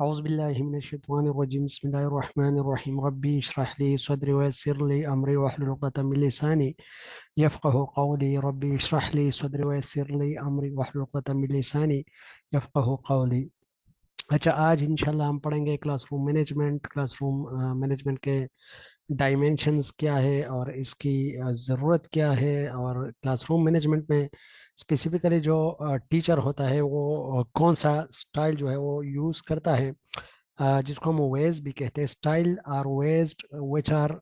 औज़ुबिल्लाहिमिनश्शैतानिर्रजीम बिस्मिल्लाहिर्रहमानिर्रहीम रब्बी इश्रह ली सदरी वयस्सिर ली अमरी वहलुल उक़दतम मिन लिसानी यफ़क़हू क़ौली रब्बी इश्रह ली सदरी वयस्सिर ली अमरी वहलुल उक़दतम मिन लिसानी यफ़क़हू क़ौली। अच्छा, आज इंशाल्लाह हम पढ़ेंगे क्लासरूम मैनेजमेंट। क्लासरूम मैनेजमेंट के डायमेंशंस क्या है और इसकी ज़रूरत क्या है, और क्लासरूम मैनेजमेंट में स्पेसिफिकली जो टीचर होता है वो कौन सा स्टाइल जो है वो यूज़ करता है, जिसको हम वेज भी कहते हैं। Style are ways which are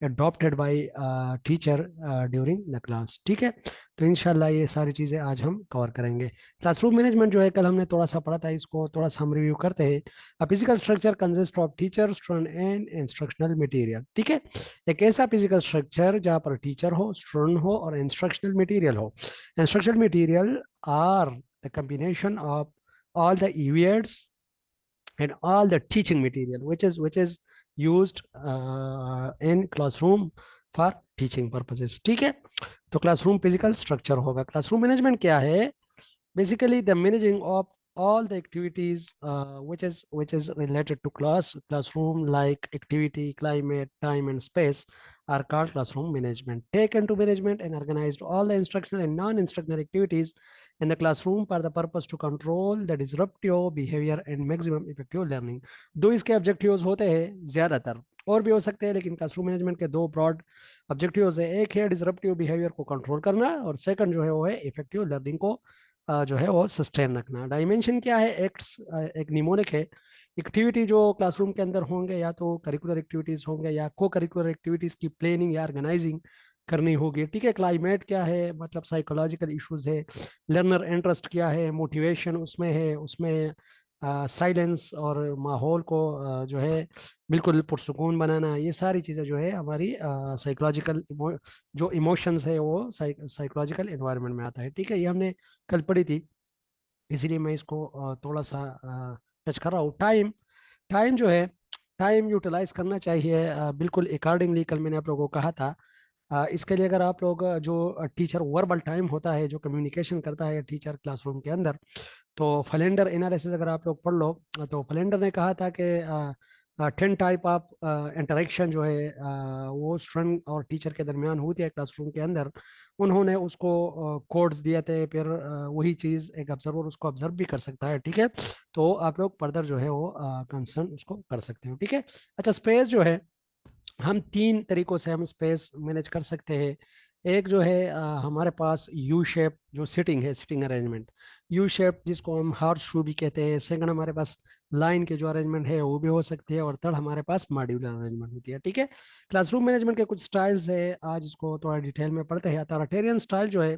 adopted by teacher during the class. ठीक है, तो इंशाल्लाह ये सारी चीज़ें आज हम कवर करेंगे। क्लासरूम मैनेजमेंट जो है कल हमने थोड़ा सा पढ़ा था, इसको थोड़ा सा हम रिव्यू करते हैं। A physical structure consist of teacher student and instructional material. ठीक है, एक ऐसा फिजिकल स्ट्रक्चर जहाँ पर टीचर हो, स्टूडेंट हो और इंस्ट्रक्शनल मटेरियल हो। Instructional material are the combination of all the events and all the teaching material which is used in classroom for teaching purposes। ठीक है, तो क्लासरूम फिजिकल स्ट्रक्चर होगा। क्लासरूम मैनेजमेंट क्या है? Basically the managing of all the activities which is related to classroom, like activity, climate, time and space, are called classroom management. Take into management and organized all the instructional and non-instructional activities in the classroom for the purpose to control the disruptive behavior and maximum effective learning। दो इसके objectives होते हैं, ज्यादातर और भी हो सकते हैं, लेकिन क्लासरूम मैनेजमेंट के दो ब्रॉड ऑब्जेक्टिव्स है। एक है डिसरप्टिव बिहेवियर को कंट्रोल करना, और सेकंड जो है वो है इफेक्टिव लर्निंग को जो है वो सस्टेन रखना। डायमेंशन क्या है? एक्ट्स एक निमोनिक है। एक्टिविटी जो क्लासरूम के अंदर होंगे, या तो करिकुलर एक्टिविटीज होंगे या को करिकुलर एक्टिविटीज की प्लानिंग या ऑर्गेनाइजिंग करनी होगी। ठीक है, क्लाइमेट क्या है? मतलब साइकोलॉजिकल इश्यूज है। लर्नर इंटरेस्ट क्या है? मोटिवेशन उसमें है। उसमें साइलेंस और माहौल को जो है बिल्कुल पुरसुकून बनाना, ये सारी चीज़ें जो है हमारी साइकोलॉजिकल जो इमोशंस है वो साइकोलॉजिकल एनवायरनमेंट में आता है। ठीक है, ये हमने कल पढ़ी थी, इसीलिए मैं इसको थोड़ा सा टच कर रहा हूँ। टाइम, टाइम जो है, टाइम यूटिलाइज करना चाहिए बिल्कुल अकॉर्डिंगली। कल मैंने आप लोगों को कहा था, इसके लिए अगर आप लोग जो टीचर वर्बल टाइम होता है जो कम्युनिकेशन करता है टीचर क्लासरूम के अंदर, तो फ्लेंडर एनालिसिस अगर आप लोग पढ़ लो, तो फ्लेंडर ने कहा था कि 10 टाइप ऑफ इंटरेक्शन जो है वो स्टूडेंट और टीचर के दरमियान होती है क्लासरूम के अंदर। उन्होंने उसको कोड्स दिए थे, फिर वही चीज़ एक ऑब्जर्वर उसको ऑब्जर्व भी कर सकता है। ठीक है, तो आप लोग फर्दर जो है वो कंसर्न उसको कर सकते हो। ठीक है, अच्छा, स्पेस जो है, हम तीन तरीकों से हम स्पेस मैनेज कर सकते हैं। एक जो है हमारे पास यू शेप जो सिटिंग है, सिटिंग अरेंजमेंट, यू शेप जिसको हम हॉर्स शू भी कहते हैं। सेकंड हमारे पास लाइन के जो अरेंजमेंट है वो भी हो सकती है, और थर्ड हमारे पास मॉड्यूलर अरेंजमेंट होती है। ठीक है, क्लासरूम मैनेजमेंट के कुछ स्टाइल्स है, आज इसको थोड़ा डिटेल में पढ़ते हैं। अथॉरिटेरियन स्टाइल जो है,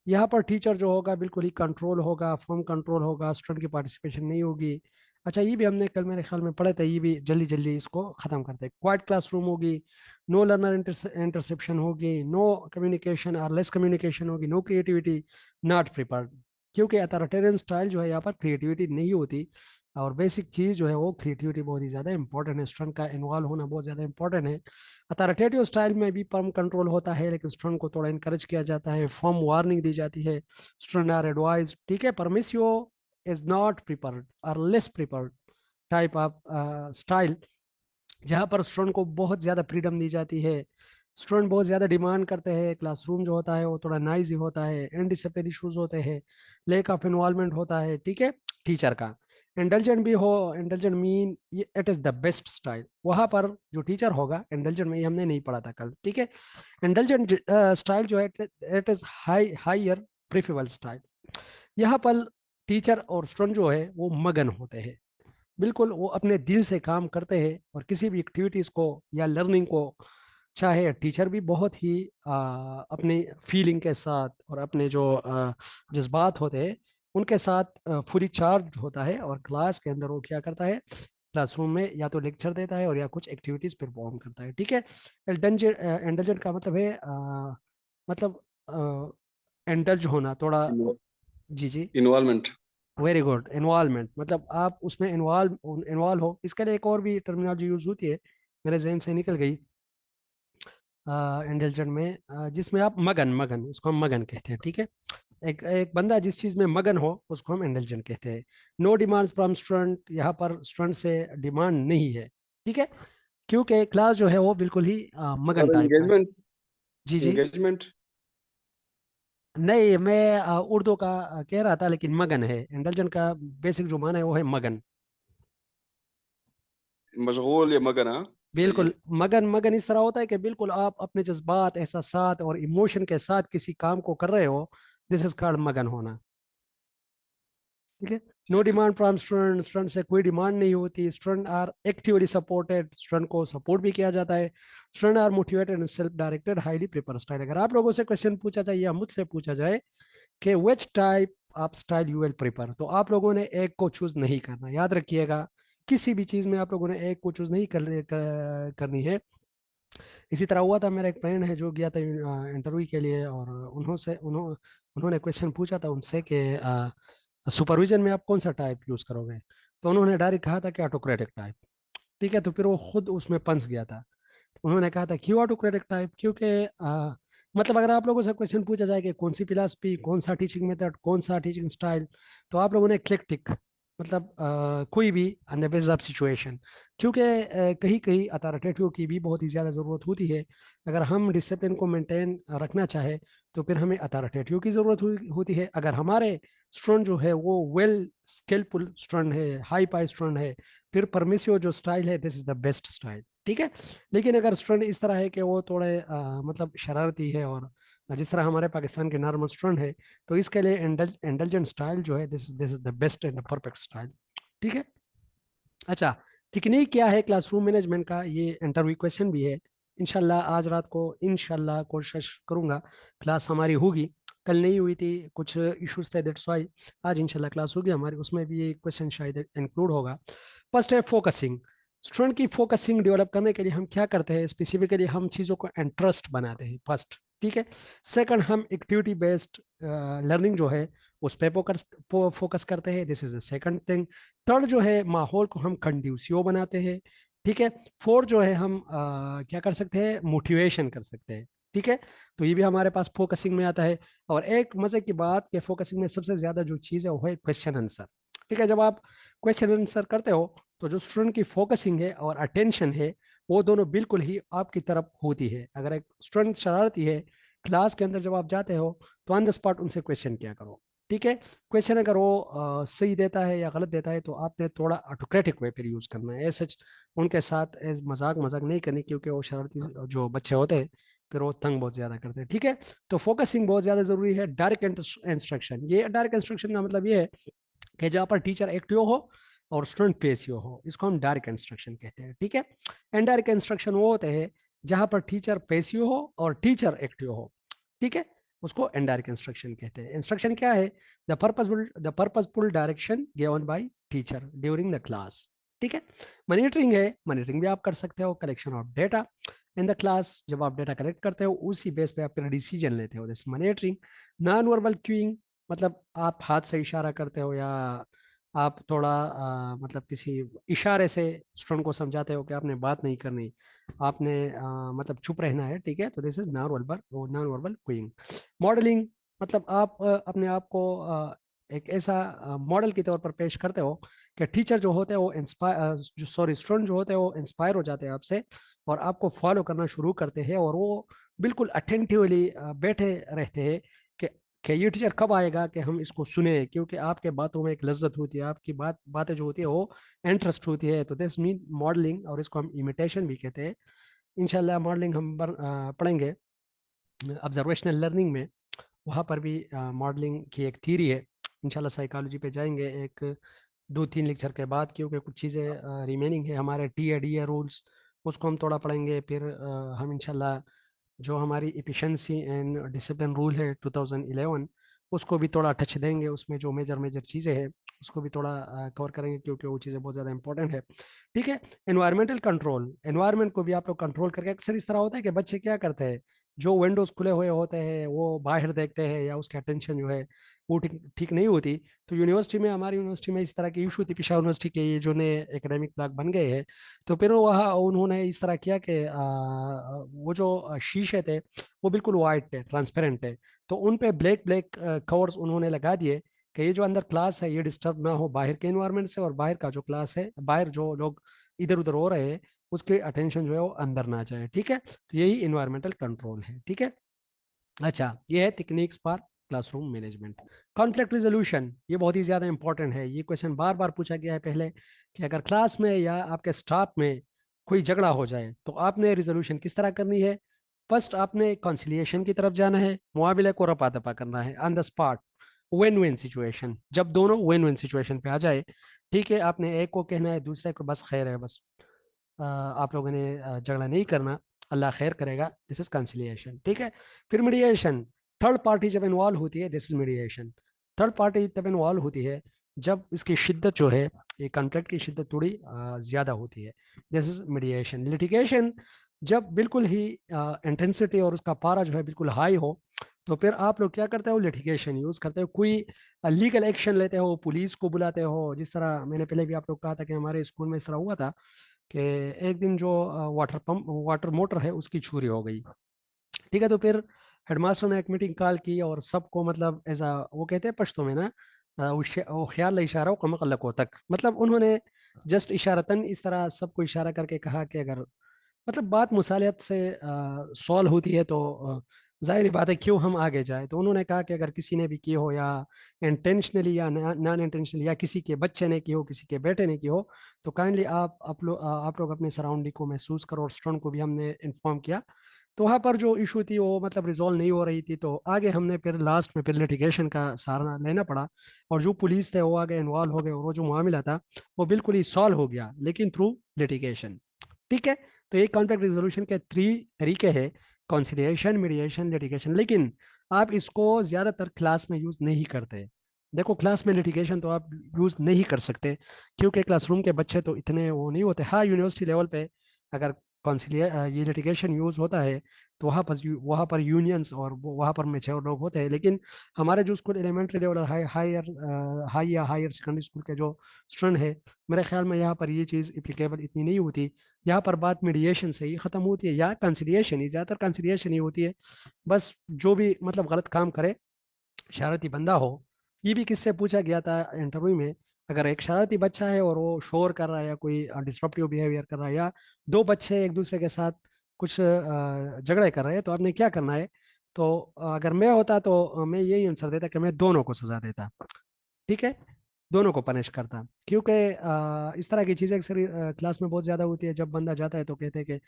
यहाँ पर टीचर जो होगा बिल्कुल ही कंट्रोल होगा, फॉर्म कंट्रोल होगा, स्टूडेंट की पार्टिसिपेशन नहीं होगी। अच्छा, ये भी हमने कल मेरे ख्याल में पढ़े थे, ये भी जल्दी जल्दी इसको खत्म करते हैं। क्वाइट क्लासरूम होगी, नो लर्नर इंटरसेप्शन होगी, नो कम्युनिकेशन और लेस कम्युनिकेशन होगी, नो क्रिएटिविटी, नॉट प्रिपेयर्ड। क्योंकि अथॉरिटेरियन स्टाइल जो है यहाँ पर क्रिएटिविटी नहीं होती, और बेसिक चीज़ जो है वो क्रिएटिविटी बहुत ही ज़्यादा इंपॉर्टेंट है, स्टूडेंट का इन्वॉल्व होना बहुत ज़्यादा इंपॉर्टेंट है। अथॉरिटेटिव स्टाइल में भी फर्म कंट्रोल होता है, लेकिन स्टूडेंट को थोड़ा इंकरेज किया जाता है, फर्म वार्निंग दी जाती है, स्टूडेंट आर एडवाइज। ठीक है, परमिसिव इज नॉट प्रिपेयर्ड और less prepared type of style, जहाँ पर स्टूडेंट को बहुत ज़्यादा फ्रीडम दी जाती है, स्टूडेंट बहुत ज़्यादा डिमांड करते हैं, क्लासरूम जो होता है वो थोड़ा नाइजी होता है, इनडिसिप्लिन इश्यूज होते हैं, लेक ऑफ इन्वॉल्वमेंट होता है। ठीक है, टीचर का इंटेलिजेंट भी हो, intelligent mean it is the best style. वहाँ पर जो टीचर होगा इंटेलिजेंट में, ये हमने नहीं पढ़ा था कल। ठीक है, इंटेलिजेंट स्टाइल जो है it is higher preferable style. यहाँ पर टीचर और स्टूडेंट जो है वो मगन होते हैं, बिल्कुल वो अपने दिल से काम करते हैं, और किसी भी एक्टिविटीज को या लर्निंग को, चाहे टीचर भी बहुत ही अपनी फीलिंग के साथ और अपने जो जज्बात होते हैं उनके साथ फुली चार्ज होता है, और क्लास के अंदर वो क्या करता है, क्लासरूम में या तो लेक्चर देता है और या कुछ एक्टिविटीज परफॉर्म करता है। ठीक है, इंटेलिजेंट का मतलब है मतलब इंडल्ज होना थोड़ा। जी जी, इन्वॉल्वमेंट। Very good. इन्वॉल्वमेंट मतलब आप उसमें इन्वॉल्व हो। इसके लिए एक और भी टर्मिनोलॉजी यूज होती है, मेरे जहन से निकल गई, इंटेलिजेंट में जिसमें आप मगन, मगन इसको हम मगन कहते हैं। ठीक है, एक एक बंदा जिस चीज में मगन हो उसको हम इंटेलिजेंट कहते हैं। नो डिमांड फ्रॉम स्टूडेंट, यहाँ पर स्टूडेंट से डिमांड नहीं है, ठीक है, क्योंकि क्लास जो है वो बिल्कुल ही मगन और टाइप का है। एंगेजमेंट, जी जी। एंगेजमेंट नहीं, मैं उर्दू का कह रहा था, लेकिन मगन है इंटेलिजेंट का बेसिक जो माना है वो है मगन। मशगूल या मगन, हाँ सही बिल्कुल। है। मगन, मगन इस तरह होता है कि बिल्कुल आप अपने जज्बात, एहसासात और इमोशन के साथ किसी काम को कर रहे हो, दिस इज कॉल्ड मगन होना, ठीक है। नो ठीक है। डिमांड फ्रॉम स्टूडेंट, स्टूडेंट से कोई डिमांड नहीं होती, student are actively supported, student को सपोर्ट भी किया जाता है, student are motivated and self directed, highly prepare style. अगर आप लोगों से क्वेश्चन पूछा जाए या मुझसे पूछा जाए कि which type of style you will prepare, तो आप लोगों ने एक को चूज नहीं करना, याद रखिएगा। किसी भी चीज में आप लोगों ने एक को चूज नहीं करनी है। इसी तरह हुआ था, मेरा एक फ्रेंड है जो गया था इंटरव्यू के लिए, और उन्होंने क्वेश्चन पूछा था उनसे कि सुपरविजन में आप कौन सा टाइप यूज करोगे, तो उन्होंने डायरेक्ट कहा था कि ऑटोक्रेटिक टाइप, ठीक है। तो फिर वो खुद उसमें पंस गया था। उन्होंने कहा था क्यों ऑटोक्रेटिक टाइप, क्योंकि मतलब अगर आप लोगों से क्वेश्चन पूछा जाए कि कौन सी फिलासफी, कौन सा टीचिंग मेथड, कौन सा टीचिंग स्टाइल, तो आप लोगों ने क्लिक टिक, मतलब कोई भी on the basis of situation, क्योंकि कहीं कहीं अथॉरिटेटिव की भी बहुत ही ज़्यादा ज़रूरत होती है। अगर हम डिसिप्लिन को मेंटेन रखना चाहे तो फिर हमें अथॉरिटेटिव की ज़रूरत होती है। अगर हमारे स्टूडेंट जो है वो वेल स्किलफुल स्टूडेंट है, हाई पाई स्टूडेंट है, फिर परमिसिव जो स्टाइल है, this is the best style, ठीक है। लेकिन अगर स्टूडेंट इस तरह है कि वो थोड़े मतलब शरारती है, और जिस तरह हमारे पाकिस्तान के नॉर्मल स्टूडेंट है, तो इसके लिए इंटेलिजेंट स्टाइल जो है, this is the best and perfect style, ठीक है। अच्छा, टेक्निक क्या है क्लासरूम मैनेजमेंट का, ये इंटरव्यू क्वेश्चन भी है। इंशाल्लाह आज रात को इंशाल्लाह कोशिश करूंगा क्लास हमारी होगी। कल नहीं हुई थी, कुछ इश्यूज थे, दैट्स वाई आज इंशाल्लाह क्लास होगी हमारी, उसमें भी ये क्वेश्चन शायद इंक्लूड होगा। फर्स्ट है फोकसिंग। स्टूडेंट की फोकसिंग डेवलप करने के लिए हम क्या करते हैं, स्पेसिफिकली हम चीज़ों को इंटरेस्ट बनाते हैं फर्स्ट, ठीक है। सेकंड, हम एक्टिविटी बेस्ड लर्निंग जो है उस पर फोकस करते हैं, this is the second thing. Third जो है, माहौल को हम कंड्यूसिव बनाते हैं, ठीक है। फोर्थ जो है, हम क्या कर सकते हैं, मोटिवेशन कर सकते हैं, ठीक है। तो ये भी हमारे पास फोकसिंग में आता है। और एक मजे की बात कि फोकसिंग में सबसे ज्यादा जो चीज़ है वो है क्वेश्चन आंसर, ठीक है। जब आप क्वेश्चन आंसर करते हो तो जो स्टूडेंट की फोकसिंग है और अटेंशन है, वो दोनों बिल्कुल ही आपकी तरफ होती है। अगर एक स्टूडेंट शरारती है, क्लास के अंदर जब आप जाते हो तो ऑन द स्पॉट उनसे क्वेश्चन किया करो, ठीक है। क्वेश्चन अगर वो सही देता है या गलत देता है तो आपने थोड़ा ऑटोक्रेटिक वे पर यूज करना है, सच उनके साथ एज मजाक मजाक नहीं करनी, क्योंकि वो शरारती जो बच्चे होते हैं फिर वो तंग बहुत ज्यादा करते हैं, ठीक है। तो फोकसिंग बहुत ज्यादा जरूरी है। डायरेक्ट इंस्ट्रक्शन, ये डायरेक्ट इंस्ट्रक्शन का मतलब ये है कि जहाँ पर टीचर एक्टिव हो और स्टूडेंट पेसिव हो, इसको हम डायरेक्ट इंस्ट्रक्शन कहते हैं, ठीक है। इनडायरेक्ट इंस्ट्रक्शन वो होते हैं जहाँ पर टीचर पेसिव हो और टीचर एक्टिव हो, ठीक है, उसको इनडायरेक्ट इंस्ट्रक्शन कहते हैं। इंस्ट्रक्शन क्या है, the purposeful direction given by teacher during the class, ठीक है। मॉनिटरिंग है, मॉनिटरिंग भी आप कर सकते हो, collection of data in the class, जब आप डेटा कलेक्ट करते हो उसी बेस पे आप फिर डिसीजन लेते हो, this monitoring. Non verbal queuing, मतलब आप हाथ से इशारा करते हो या आप थोड़ा मतलब किसी इशारे से स्टूडेंट को समझाते हो कि आपने बात नहीं करनी, आपने मतलब चुप रहना है, ठीक है। तो this is non verbal queuing. Modelling, मतलब आप अपने आप को एक ऐसा मॉडल के तौर पर पेश करते हो कि टीचर जो होते हैं वो इंस्पायर, जो सॉरी स्टूडेंट जो होते हैं वो इंस्पायर हो जाते हैं आपसे, और आपको फॉलो करना शुरू करते हैं, और वो बिल्कुल अटेंटिवली बैठे रहते हैं कि ये टीचर कब आएगा कि हम इसको सुने, क्योंकि आपके बातों में एक लज्जत होती है, आपकी बातें जो होती है वो इंटरेस्ट होती है। तो दिस मीन मॉडलिंग, और इसको हम इमिटेशन भी कहते हैं। इंशाल्लाह मॉडलिंग हम पढ़ेंगे ऑब्जर्वेशनल लर्निंग में, वहाँ पर भी मॉडलिंग की एक थ्योरी है। इंशाल्लाह साइकोलॉजी पे जाएंगे एक 2-3 लेक्चर के बाद, क्योंकि कुछ चीज़ें रिमेनिंग है हमारे T A D A rules, उसको हम थोड़ा पढ़ेंगे। फिर हम इंशाल्लाह जो हमारी इफिशेंसी एंड डिसिप्लिन रूल है 2011, उसको भी थोड़ा टच देंगे, उसमें जो मेजर मेजर चीज़ें हैं उसको भी थोड़ा कवर करेंगे, क्योंकि वो चीज़ें बहुत ज़्यादा इंपॉर्टेंट है, ठीक है। एनवायरमेंटल कंट्रोल, एनवायरमेंट को भी आप लोग कंट्रोल करके, अक्सर इस तरह होता है कि बच्चे क्या करते हैं, जो विंडोज खुले हुए होते हैं वो बाहर देखते हैं, या उसकी अटेंशन जो है वो ठीक ठीक नहीं होती। तो यूनिवर्सिटी में, हमारी यूनिवर्सिटी में इस तरह की इशू थी, पिशावर यूनिवर्सिटी के ये जो नए एकेडमिक ब्लॉक बन गए हैं, तो फिर वहाँ उन्होंने इस तरह किया कि वो जो शीशे थे वो बिल्कुल वाइट थे, ट्रांसपेरेंट थे। तो उन पे ब्लैक ब्लैक कवर्स उन्होंने लगा दिए कि ये जो अंदर क्लास है ये डिस्टर्ब ना हो बाहर के इन्वायरमेंट से, और बाहर का जो क्लास है, बाहर जो लोग इधर उधर हो रहे हैं उसके अटेंशन जो है वो अंदर ना जाए। ठीक है, तो यही इन्वायरमेंटल कंट्रोल है। ठीक है। अच्छा, ये है techniques for classroom management. Conflict resolution, ये बहुत ही ज़्यादा इंपॉर्टेंट है। ये क्वेश्चन बार बार पूछा गया है पहले कि अगर क्लास में या आपके स्टाफ में कोई झगड़ा हो जाए तो आपने रिजोल्यूशन किस तरह करनी है। फर्स्ट आपने कॉन्सिलिएशन की तरफ जाना है, मुआविले को रफा दफा करना है on the spot, win win situation, जब दोनों विन विन सिचुएशन पे आ जाए। ठीक है, आपने एक को कहना है दूसरे को बस खैर है, बस आप लोगों ने झगड़ा नहीं करना, अल्लाह खैर करेगा, दिस इज कंसिलिएशन। ठीक है। फिर मीडिएशन, थर्ड पार्टी जब इन्वॉल्व होती है, this is mediation. Third party तब इन्वॉल्व होती है जब इसकी शिद्दत जो है, ये कॉन्फ्लिक्ट की शिद्दत थोड़ी ज़्यादा होती है, दिस इज मीडिएशन। लिटिगेशन, जब बिल्कुल ही इंटेंसिटी और उसका पारा जो है बिल्कुल हाई हो, तो फिर आप लोग क्या करते हो, लिटिगेशन यूज़ करते हो, कोई लीगल एक्शन लेते हो, पुलिस को बुलाते हो। जिस तरह मैंने पहले भी आप लोग कहा था कि हमारे स्कूल में इस तरह हुआ था कि एक दिन जो वाटर मोटर है उसकी चोरी हो गई। ठीक है, तो फिर हेडमास्टर ने एक मीटिंग कॉल की और सबको मतलब ऐसा वो कहते हैं पश्तो में ना, वो ख्याल इशारा कमकल्लको तक, मतलब उन्होंने जस्ट इशारतन इस तरह सबको इशारा करके कहा कि अगर मतलब बात मुसालियत से सॉल्व होती है तो जाहिर बात है क्यों हम आगे जाए। तो उन्होंने कहा कि अगर किसी ने भी की हो, या इंटेंशनली या नॉन इंटेंशनली, या किसी के बच्चे ने की हो, किसी के बेटे ने की हो, तो काइंडली आप लोग अपने सराउंडिंग को महसूस करो। और स्टूडेंट को भी हमने इन्फॉर्म किया। तो वहाँ पर जो इशू थी वो मतलब रिजॉल्व नहीं हो रही थी, तो आगे हमने फिर लास्ट में फिर लिटिगेशन का सहारा लेना पड़ा। और जो पुलिस थे वो आगे इन्वॉल्व हो गए, और वो जो मामला था वो बिल्कुल ही सॉल्व हो गया, लेकिन थ्रू लिटिगेशन। ठीक है। तो ये कॉन्फ्लिक्ट रिजोल्यूशन के 3 तरीके हैं, कॉन्सिलिएशन, मीडिएशन, लिटिगेशन। लेकिन आप इसको ज़्यादातर क्लास में यूज़ नहीं करते। देखो, क्लास में लिटिगेशन तो आप यूज़ नहीं कर सकते, क्योंकि क्लासरूम के बच्चे तो इतने वो नहीं होते। हाँ, यूनिवर्सिटी लेवल पे अगर ये लिटिगेशन यूज़ होता है तो वहाँ पर यूनियंस और वहाँ पर मेच्योर लोग होते हैं। लेकिन हमारे जो स्कूल एलिमेंट्री लेवल और हाई या हायर सेकेंडरी स्कूल के जो स्टूडेंट है, मेरे ख्याल में यहाँ पर ये चीज़ एप्लीकेबल इतनी नहीं होती। यहाँ पर बात मीडिएशन से ही ख़त्म होती है, या कंसिलिएशन ही, ज़्यादातर कंसिलिएशन ही होती है। बस जो भी मतलब गलत काम करे, शरारती बंदा हो, ये भी किससे पूछा गया था इंटरव्यू में, अगर एक शरारती बच्चा है और वो शोर कर रहा है या कोई डिस्ट्रप्टिव बिहेवियर कर रहा है, या दो बच्चे एक दूसरे के साथ कुछ झगड़े कर रहे हैं, तो आपने क्या करना है। तो अगर मैं होता तो मैं यही आंसर देता कि मैं दोनों को सजा देता। ठीक है, दोनों को पनिश करता। क्योंकि इस तरह की चीज़ें अक्सर क्लास में बहुत ज़्यादा होती है। जब बंदा जाता है तो कहते हैं कि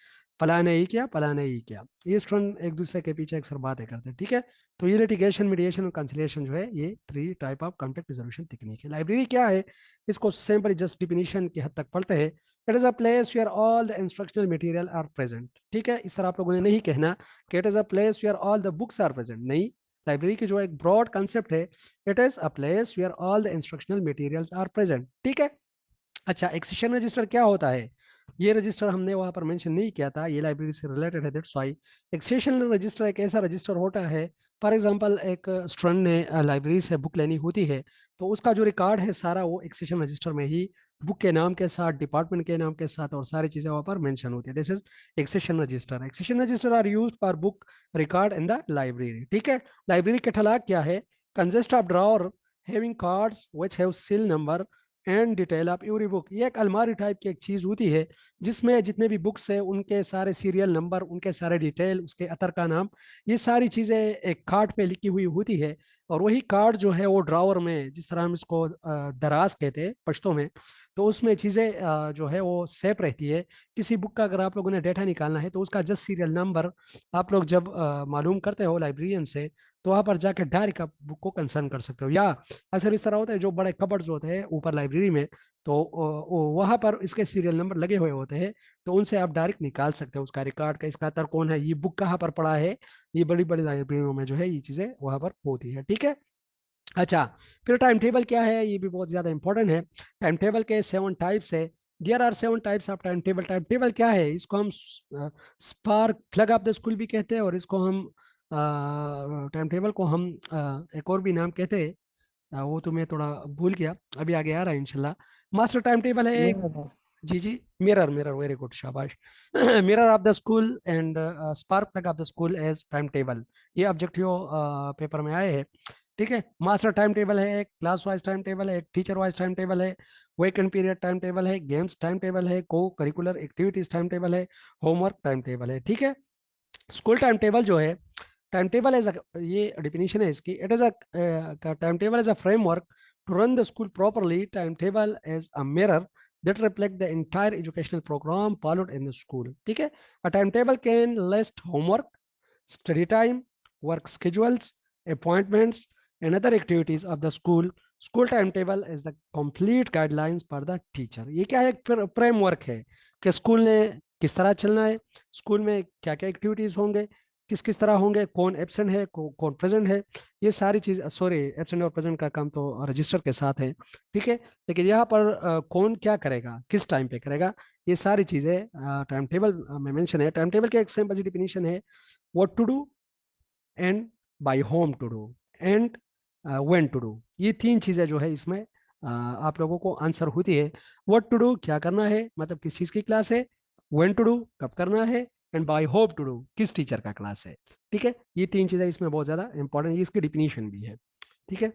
फलां ने ही किया, फलां ने ही किया, ये स्टूडेंट एक दूसरे के पीछे अक्सर बातें करते हैं। ठीक है, तो ये लिटिगेशन, मीडिएशन और कंसिलिएशन जो है, ये 3 type of conflict resolution technique है। लाइब्रेरी क्या है, इसको सिंपली जस्ट डिफिनीशन की हद तक पढ़ते हैं। It is a place where all the instructional material are present. ठीक है, इस तरह आप लोगों ने नहीं कहना कि it is a place where all the books are present, नहीं। लाइब्रेरी की जो एक ब्रॉड कंसेप्ट है, it is a place where all the instructional materials are present. ठीक है। अच्छा, एक सेशन रजिस्टर क्या होता है, ये रजिस्टर हमने वहां पर मेंशन नहीं किया था, ये लाइब्रेरी से रिलेटेड है, दैट्स व्हाई। एक सेशन रजिस्टर एक ऐसा रजिस्टर होता है, फॉर एग्जांपल एक स्टूडेंट ने लाइब्रेरी से बुक लेनी होती है, तो उसका जो रिकॉर्ड है सारा वो एक सेशन रजिस्टर में ही बुक के नाम के साथ, डिपार्टमेंट के नाम के साथ, और सारी चीज़ें वहाँ पर मेंशन होती है। This is accession register. Accession register are used for book record in the library. ठीक है। लाइब्रेरी के ठलाक क्या है, consist of drawer having cards which have seal number and detail of every book. ये एक अलमारी टाइप की एक चीज होती है जिसमें जितने भी बुक्स है उनके सारे सीरियल नंबर, उनके सारे डिटेल, उसके अतर का नाम, ये सारी चीजें एक कार्ड पे लिखी हुई होती है। और वही कार्ड जो है वो ड्रावर में, जिस तरह हम इसको दराज कहते हैं पश्तो में, तो उसमें चीजें जो है वो सेफ रहती है। किसी बुक का अगर आप लोगों ने डेटा निकालना है तो उसका जस्ट सीरियल नंबर आप लोग जब मालूम करते हो लाइब्रेरियन से, तो वहां पर जाके डायरेक्ट आप बुक को कंसर्न कर सकते हो। या अक्सर इस तरह होता है, जो बड़े कबर्ड्स होते हैं ऊपर लाइब्रेरी में, तो वहां पर इसके सीरियल नंबर लगे हुए होते हैं, तो उनसे आप डायरेक्ट निकाल सकते हो उसका रिकॉर्ड का, इसका अतर कौन है, ये बुक कहाँ पर पड़ा है। ये बड़ी बड़ी लाइब्रेरियों में जो है ये चीज़ें वहां पर होती है। ठीक है। अच्छा, फिर टाइम टेबल क्या है, ये भी बहुत ज़्यादा इंपॉर्टेंट है। टाइम टेबल के 7 टाइप्स है। There are 7 types of time table. Time table क्या है, इसको हम spark plug of the school भी कहते हैं, और इसको हम टाइम टेबल को हम एक और भी नाम कहते हैं, वो तो मैं थोड़ा भूल गया, अभी आगे आ रहा है इंशाल्लाह। मास्टर टाइम टेबल है ये एक। है। जी, मिरर मिरर, वेरी गुड, शाबाश। Mirror of the school and spark plug of the school as time table, ये ऑब्जेक्टिव पेपर में आए हैं। ठीक है, मास्टर टाइम टेबल है, एक क्लास वाइज टाइम टेबल है, एक टीचर वाइज टाइम टेबल है, वीकेंड पीरियड टाइम टेबल है, गेम्स टाइम टेबल है, co curricular activities time table है, होमवर्क टाइम टेबल है। ठीक है, स्कूल टाइम टेबल जो है, टाइम टेबल एज ये डिफिनीशन है इसकी, it is a time table as a framework to run the school properly. Time table as a mirror that reflect the entire educational program followed in the school. ठीक है, a timetable can list homework, study time, work schedules, appointments, and other activities of the school. School timetable is the complete guidelines for the teacher. ये क्या है, एक framework है कि school ने किस तरह चलना है, स्कूल में क्या क्या एक्टिविटीज होंगे, किस किस तरह होंगे, कौन एब्सेंट है, कौन प्रेजेंट है, ये सारी चीज, सॉरी एब्सेंट और प्रेजेंट का काम तो रजिस्टर के साथ है। ठीक है, लेकिन यहाँ पर कौन क्या करेगा, किस टाइम पे करेगा, ये सारी चीजें टाइम टेबल में मेंशन है। टाइम टेबल के एक सिंपल सी डिफिनीशन है, what to do, and by whom to do, and when to do. ये तीन चीजें जो है इसमें आप लोगों को आंसर होती है। व्हाट टू डू क्या करना है, मतलब किस चीज की क्लास है, व्हेन टू डू कब करना है, and by whom to do किस टीचर का क्लास है। ठीक है, ये तीन चीजें इसमें बहुत ज्यादा इंपॉर्टेंट है, इसकी डिफिनीशन भी है। ठीक है,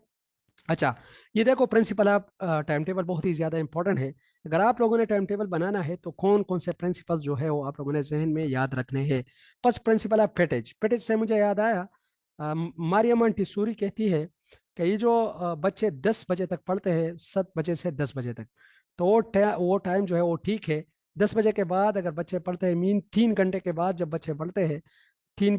अच्छा, ये देखो प्रिंसिपल ऑफ टाइम टेबल बहुत ही ज़्यादा इंपॉर्टेंट है। अगर आप लोगों ने टाइम टेबल बनाना है तो कौन कौन से प्रिंसिपल्स जो है वो आप लोगों ने जहन में याद रखने हैं। फर्स्ट प्रिंसिपल ऑफ फेटेज, फेटेज से मुझे याद आया, मारिया मोंटेसोरी कहती है कि ये जो बच्चे 10 बजे तक पढ़ते हैं, 7 बजे से 10 बजे तक, तो वो टाइम जो है वो ठीक है। 10 बजे के बाद अगर बच्चे पढ़ते हैं, मीन 3 घंटे के बाद जब बच्चे पढ़ते हैं, 3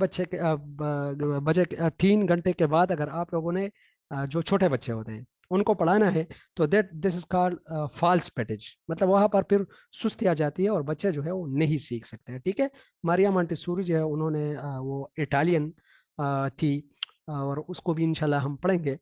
घंटे के बाद अगर आप लोगों ने जो छोटे बच्चे होते हैं उनको पढ़ाना है, तो that this is called false fatigue, मतलब वहां पर फिर सुस्ती आ जाती है और बच्चे जो है वो नहीं सीख सकते हैं। ठीक है, मारिया मोंटेसोरी जो है उन्होंने वो इटालियन थी, और उसको भी इंशाल्लाह हम पढ़ेंगे।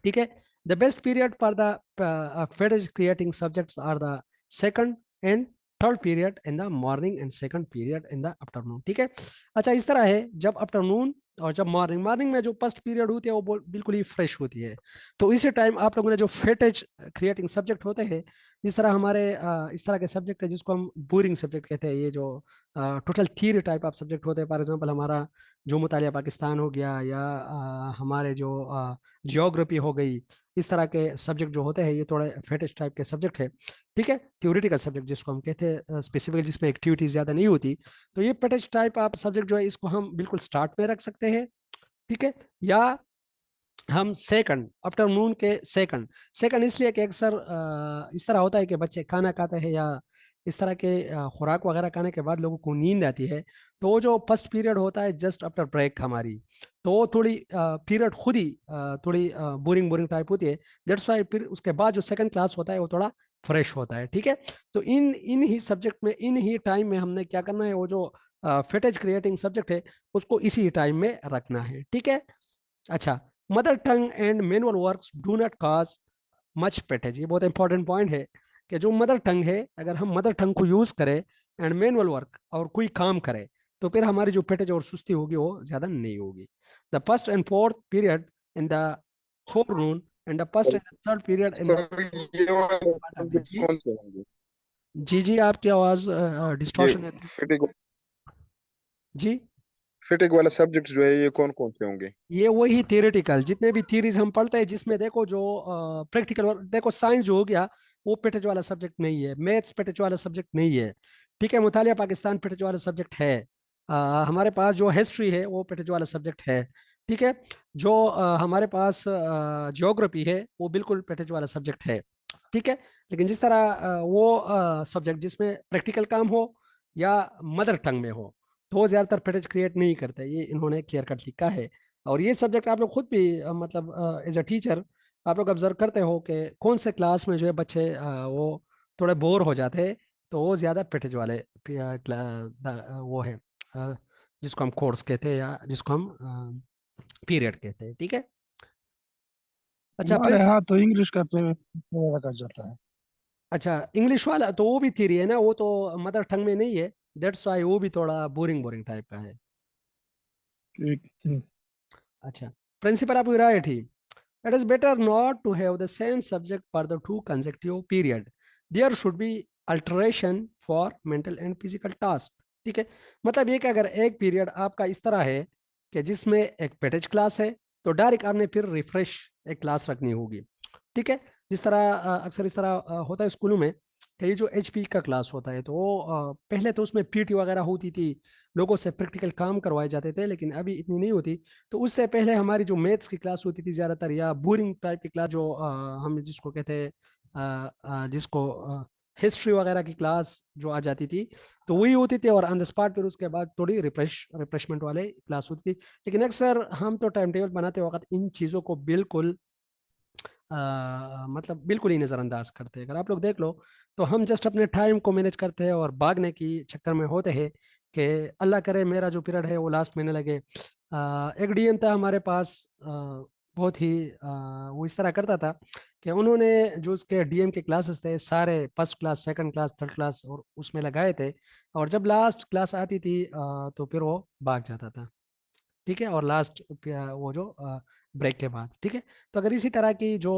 ठीक है, the best period for the fatigue creating subjects are the second and third period in the morning and second period in the afternoon. ठीक है, अच्छा इस तरह है, जब आफ्टरनून और जब मॉर्निंग, मॉर्निंग में जो फर्स्ट पीरियड होती है वो बिल्कुल ही फ्रेश होती है, तो इसी टाइम आप लोगों ने जो फेटेज क्रिएटिंग सब्जेक्ट होते हैं, जिस तरह हमारे इस तरह के सब्जेक्ट है जिसको हम बोरिंग सब्जेक्ट कहते हैं, ये जो total theory type of subject होते हैं, फॉर एग्जांपल हमारा जो मुतालिया पाकिस्तान हो गया, या हमारे जो जियोग्राफी हो गई, इस तरह के सब्जेक्ट जो होते हैं ये थोड़े फेटिश टाइप के सब्जेक्ट है। ठीक है, थ्योरेटिकल सब्जेक्ट जिसको हम कहते हैं, स्पेसिफिकली जिसमें एक्टिविटीज ज़्यादा नहीं होती, तो ये फेटिश टाइप ऑफ सब्जेक्ट जो है इसको हम बिल्कुल स्टार्ट में रख सकते हैं। ठीक है, या हम सेकंड, आफ्टरनून के सेकंड, सेकंड इसलिए कि अक्सर इस तरह होता है कि बच्चे खाना खाते हैं या इस तरह के खुराक वगैरह खाने के बाद लोगों को नींद आती है, तो वो जो फर्स्ट पीरियड होता है जस्ट आफ्टर ब्रेक हमारी, तो वो थोड़ी पीरियड खुद ही थोड़ी बोरिंग बोरिंग टाइप होती है। दैट्स वाई फिर उसके बाद जो सेकंड क्लास होता है वो थोड़ा फ्रेश होता है। ठीक है, तो इन इन ही सब्जेक्ट में, इन ही टाइम में हमने क्या करना है, वो जो फिटेज क्रिएटिंग सब्जेक्ट है उसको इसी टाइम में रखना है। ठीक है, अच्छा, mother tongue and manual works do not cause much fatigue, ये बहुत इंपॉर्टेंट पॉइंट है कि जो मदर टंग है, अगर हम मदर टंग को यूज करें एंड मैनुअल वर्क और कोई काम करें, तो फिर हमारी जो पेटेज और सुस्ती होगी वो ज्यादा नहीं होगी। The first and fourth period in the फोरनून and the first and third period in the sir ये वाले subjects जी। कौन से होंगे? जी, आपकी आवाज ये डिस्टॉर्शन है। फिटिक जी, फिटिक वाला सब्जेक्ट्स जो है ये कौन कौन से होंगे? ये वही थियोरेटिकल जितने भी थीरीज हम पढ़ते हैं, जिसमें देखो जो प्रैक्टिकल, देखो साइंस जो हो गया वो पेटेज वाला सब्जेक्ट नहीं है, मैथ्स पेटेज वाला सब्जेक्ट नहीं है। ठीक है, मुतालिया पाकिस्तान पेटेज वाला सब्जेक्ट है, हमारे पास जो हिस्ट्री है वो पेटेज वाला सब्जेक्ट है। ठीक है, जो हमारे पास जियोग्राफी है वो बिल्कुल पेटेज वाला सब्जेक्ट है। ठीक है, लेकिन जिस तरह वो सब्जेक्ट जिसमें प्रैक्टिकल काम हो या मदर टंग में हो, तो वो ज्यादातर पेटेज क्रिएट नहीं करते, ये इन्होंने क्लियर कट लिखा है। और ये सब्जेक्ट आप लोग खुद भी मतलब एज अ टीचर आप लोग ऑब्जर्व करते हो कि कौन से क्लास में जो है बच्चे वो थोड़े बोर हो जाते हैं, तो वो ज्यादा पेटेज वाले वो है, अ, जिसको हम कोर्स कहते हैं या जिसको हम पीरियड कहते हैं। ठीक है, अच्छा हमारे प्रिंस, यहाँ तो इंग्लिश का पेपर रखा जाता है। अच्छा इंग्लिश वाला तो वो भी थ्योरी है ना, वो तो मदर टंग में नहीं है, दैट्स वाई वो भी थोड़ा बोरिंग बोरिंग टाइप का है। ठीक ठीक। अच्छा, प्रिंसिपल आपकी right he, it is better not to have the same subject for the two consecutive period. There should be alteration for mental and physical task. ठीक है, मतलब ये कि अगर एक पीरियड आपका इस तरह है कि जिसमें एक पैकेज क्लास है, तो डायरेक्ट आपने फिर रिफ्रेश एक क्लास रखनी होगी। ठीक है, जिस तरह अक्सर इस तरह होता है स्कूलों में कि ये जो एचपी का क्लास होता है, तो वो पहले तो उसमें पीटी वगैरह होती थी, लोगों से प्रैक्टिकल काम करवाए जाते थे, लेकिन अभी इतनी नहीं होती। तो उससे पहले हमारी जो मैथ्स की क्लास होती थी ज़्यादातर, या बोरिंग टाइप की क्लास जो हम जिसको कहते हैं जिसको हिस्ट्री वगैरह की क्लास जो आ जाती थी, तो वही होती थी। और ऑन द स्पॉट फिर उसके बाद थोड़ी रिफ्रेशमेंट वाले क्लास होती थी। लेकिन अक्सर हम तो टाइम टेबल बनाते वक्त इन चीज़ों को बिल्कुल मतलब बिल्कुल ही नज़रअंदाज करते हैं। अगर आप लोग देख लो, तो हम जस्ट अपने टाइम को मैनेज करते हैं और भागने की चक्कर में होते हैं कि अल्लाह करे मेरा जो पीरियड है वो लास्ट महीने लगे। एक डीएम था हमारे पास, बहुत ही वो इस तरह करता था कि उन्होंने जो उसके डीएम के क्लासेस थे सारे first class, second class, third class और उसमें लगाए थे। और जब लास्ट क्लास आती थी तो फिर वो भाग जाता था। ठीक है, और लास्ट वो जो ब्रेक के बाद। ठीक है, तो अगर इसी तरह की जो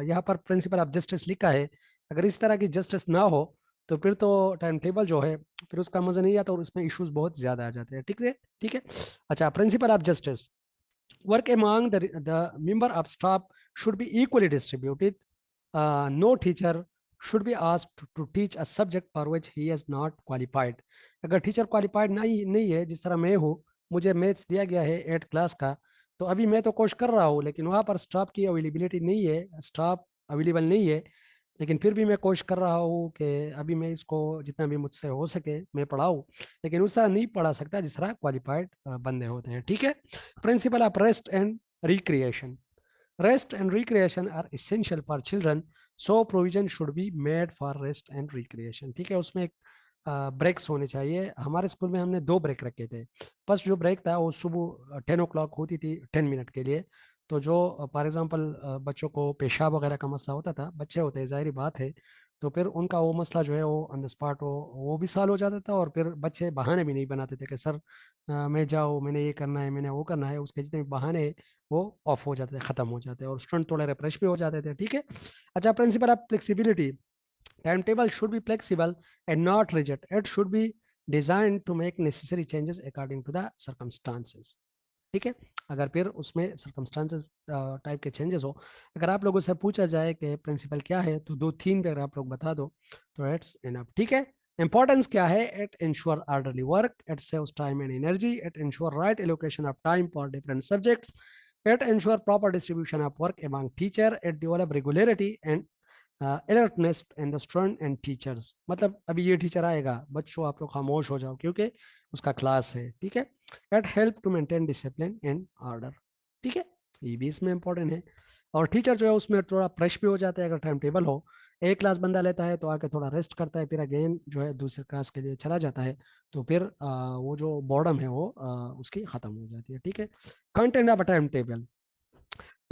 यहाँ पर प्रिंसिपल ऑफ जस्टिस लिखा है, अगर इस तरह की जस्टिस ना हो, तो फिर तो टाइम टेबल जो है फिर उसका मजा नहीं आता और उसमें इश्यूज बहुत ज्यादा आ जाते हैं। ठीक है, ठीक है। अच्छा, principle of justice, work among the member of staff should be equally distributed. No teacher should be asked to teach a subject for which he is not qualified. अगर टीचर क्वालिफाइड नहीं है, जिस तरह मैं हूँ, मुझे मैथ्स दिया गया है 8 क्लास का, तो अभी मैं तो कोर्स कर रहा हूँ, लेकिन वहाँ पर स्टाफ की अवेलेबिलिटी नहीं है, स्टाफ अवेलेबल नहीं है। लेकिन फिर भी मैं कोशिश कर रहा हूँ कि अभी मैं इसको जितना भी मुझसे हो सके मैं पढ़ाऊँ, लेकिन उस तरह नहीं पढ़ा सकता जिस तरह क्वालिफाइड बंदे होते हैं। ठीक है, principle of rest and recreation. Rest and recreation are essential for children, so provision should be made for rest and recreation. ठीक है, उसमें एक ब्रेक्स होने चाहिए। हमारे स्कूल में हमने 2 ब्रेक रखे थे। फर्स्ट जो ब्रेक था वो सुबह 10 o'clock होती थी, 10 मिनट के लिए। तो जो फॉर एग्जांपल बच्चों को पेशाब वगैरह का मसला होता था, बच्चे होते हैं जाहिर बात है, तो फिर उनका वो मसला जो है वो ऑन द स्पॉट वो भी सॉल्व हो जाता था। और फिर बच्चे बहाने भी नहीं बनाते थे कि सर मैं जाओ, मैंने ये करना है, मैंने वो करना है, उसके जितने भी बहाने हैं वो ऑफ हो जाते थे, खत्म हो जाते हैं, और स्टूडेंट थोड़े रिफ्रेश भी हो जाते थे। ठीक है। अच्छा, principle of flexibility, time table should be flexible and not rigid, it should be design to make necessary changes according to the circumstances. ठीक है, अगर फिर उसमें सर्कमस्टांसेस टाइप के चेंजेस हो, अगर आप लोगों से पूछा जाए कि प्रिंसिपल क्या है, तो 2-3 पे अगर आप लोग बता दो तो इट्स इनफ। ठीक है, इंपॉर्टेंस क्या है? It ensure orderly work, it saves time and energy, it ensure right allocation of time for different subjects, it ensure proper distribution of work among teacher, it develop regularity and alertness in the student and teachers. मतलब अभी ये teacher आएगा, बच्चों आप लोग खामोश हो जाओ क्योंकि उसका क्लास है। ठीक है, it help to maintain discipline and order. ठीक है, ये भी इसमें इंपॉर्टेंट है। और टीचर जो है उसमें थोड़ा फ्रेश भी हो जाता है। अगर टाइम टेबल हो, एक क्लास बंदा लेता है तो आके थोड़ा रेस्ट करता है, फिर अगेन जो है दूसरे क्लास के लिए चला जाता है, तो फिर वो जो बॉर्डम है वो उसकी खत्म हो जाती है। ठीक है, content of time table,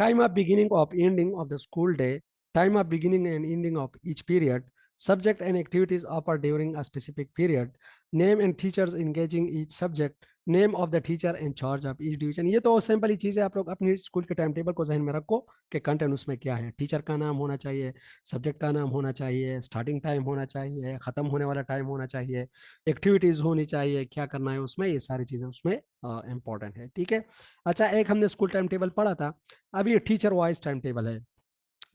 time of beginning of ending of the school day, time of beginning and ending of each period, subject and activities offered during a specific period, name and teachers engaging each subject, name of the teacher in charge of each division. ये तो simple ही चीज़ है, आप लोग अपनी school के time table को जहन में रखो कि कंटेंट उसमें क्या है। टीचर का नाम होना चाहिए, सब्जेक्ट का नाम होना चाहिए, स्टार्टिंग टाइम होना चाहिए, ख़त्म होने वाला टाइम होना चाहिए, एक्टिविटीज़ होनी चाहिए, क्या करना है उसमें, ये सारी चीज़ें उसमें इंपॉर्टेंट है। ठीक है। अच्छा, एक हमने स्कूल टाइम टेबल पढ़ा था, अब ये टीचर वाइज टाइम टेबल है।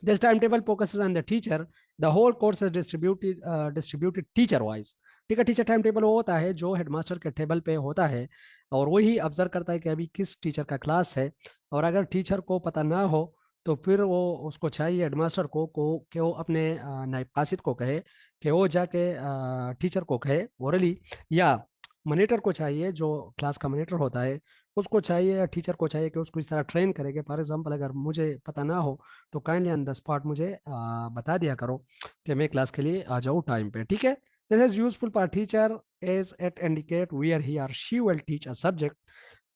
This time table focuses on the teacher, the whole course is distributed teacher wise. ठीक है, टीचर टाइम टेबल वो होता है जो हेडमास्टर के टेबल पे होता है, और वही ऑब्जर्व करता है कि अभी किस टीचर का क्लास है। और अगर टीचर को पता ना हो, तो फिर वो उसको चाहिए हेडमास्टर को कि वो अपने नायब कासिद को कहे कि वो जाके टीचर को कहे ओरली, या मॉनिटर को चाहिए, जो क्लास का मॉनिटर होता है उसको चाहिए, या टीचर को चाहिए कि उसको इस तरह ट्रेन करेगा। फॉर एग्जांपल, अगर मुझे पता ना हो तो काइंडली ऑन द स्पॉट मुझे बता दिया करो कि मैं क्लास के लिए आ जाऊँ टाइम पे। ठीक है, this is useful for teacher as it indicate where he और she will teach a subject.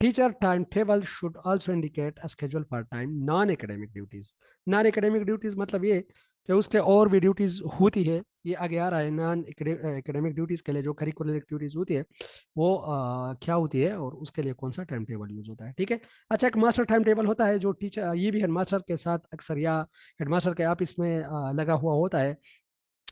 Teacher time table should also indicate a schedule for time non academic duties. Non academic duties मतलब ये कि उसके और भी duties होती है, ये आगे आ रहा है। नॉन एकेडमिक ड्यूटीज के लिए जो करिकुलर एक्टिविटीज होती है वो क्या होती है और उसके लिए कौन सा टाइम टेबल यूज होता है। ठीक है। अच्छा, एक मास्टर टाइम टेबल होता है जो टीचर, ये भी हेडमास्टर के साथ अक्सर या हेडमास्टर के ऑफिस में लगा हुआ होता है।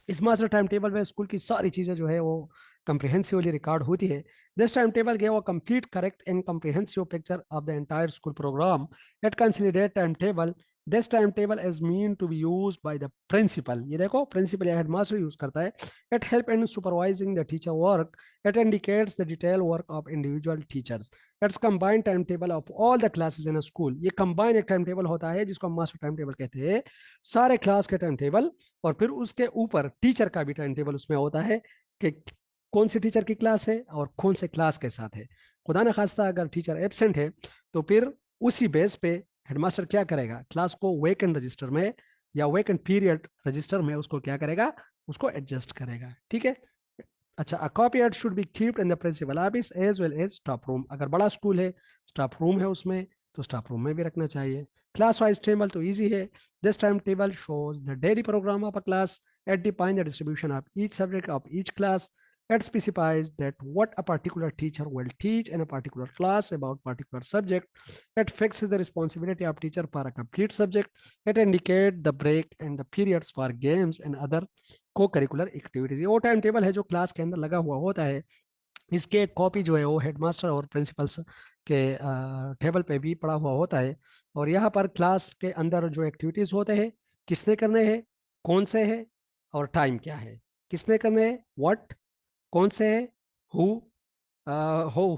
इस मास्टर टाइम टेबल में स्कूल की सारी चीज़ें जो है वो comprehensively रिकॉर्ड होती है. This time table gave a complete, correct and comprehensive picture of the entire school program. It consolidate time table. This time table is meant to be used by the principal. ये देखो principal या headmaster use करता है. It help in supervising the teacher work. It indicates the detailed work of individual teachers. It's combined timetable of all the classes in a school. ये combine एक time table होता है जिसको हम master time table कहते हैं. सारे class के टाइम टेबल और फिर उसके ऊपर टीचर का भी टाइम टेबल उसमें होता है कि कौन से टीचर की क्लास है और कौन से क्लास के साथ है. खुदा न खास्ता अगर टीचर एब्सेंट है तो फिर उसी बेस पे हेडमास्टर क्या करेगा, क्लास को वेकेंट रजिस्टर में या वेकेंट पीरियड रजिस्टर में उसको क्या करेगा, उसको एडजस्ट करेगा. ठीक है. अच्छा, a copyright should be kept in the principal office as well as staff room. अगर बड़ा स्कूल है, स्टाफ रूम है उसमें, तो स्टाफ रूम में भी रखना चाहिए. क्लास वाइज टेबल तो इजी है. This time table shows the daily programme of a class. It defines the distribution of each subject of each class. It specifies that what a particular teacher will teach in a particular class about particular subject. It fixes the responsibility of teacher for a complete subject. It indicates the break and the periods for games and other co-curricular activities. ये वो time table है जो class के अंदर लगा हुआ होता है. इसके एक कॉपी जो है वो हेडमास्टर और प्रिंसिपल्स के टेबल पे भी पड़ा हुआ होता है. और यहाँ पर क्लास के अंदर जो एक्टिविटीज़ होते हैं, किसने करने हैं, कौन से हैं और टाइम क्या है. किसने करने हैं, व्हाट, कौन से है, हु,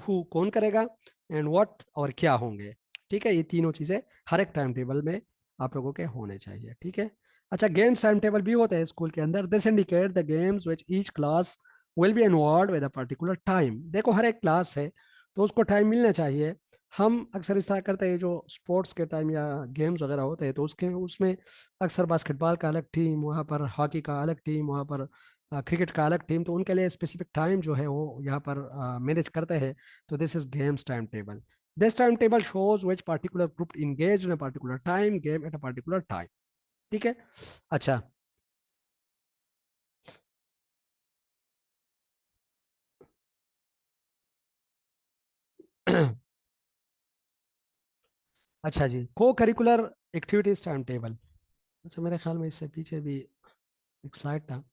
हु कौन करेगा, एंड व्हाट और क्या होंगे. ठीक है. ये तीनों चीज़ें हर एक टाइम टेबल में आप लोगों के होने चाहिए. ठीक है. अच्छा, गेम्स टाइम टेबल भी होते हैं स्कूल के अंदर. This indicate the games which each class will be involve with a particular time. देखो हर एक क्लास है तो उसको टाइम मिलना चाहिए. हम अक्सर इस तरह करते हैं, जो स्पोर्ट्स के टाइम या गेम्स वगैरह होते हैं तो उसके उसमें अक्सर बास्केटबॉल का अलग टीम, वहाँ पर हॉकी का अलग टीम, वहाँ पर क्रिकेट का अलग टीम, तो उनके लिए स्पेसिफिक टाइम जो है वो यहाँ पर मैनेज करते हैं. तो this is games time table. This time table shows which particular group engage in a particular time game at a particular time. ठीक है. अच्छा. अच्छा जी, को करिकुलर एक्टिविटीज टाइम टेबल. अच्छा, मेरे ख्याल में इससे पीछे भी एक स्लाइड था.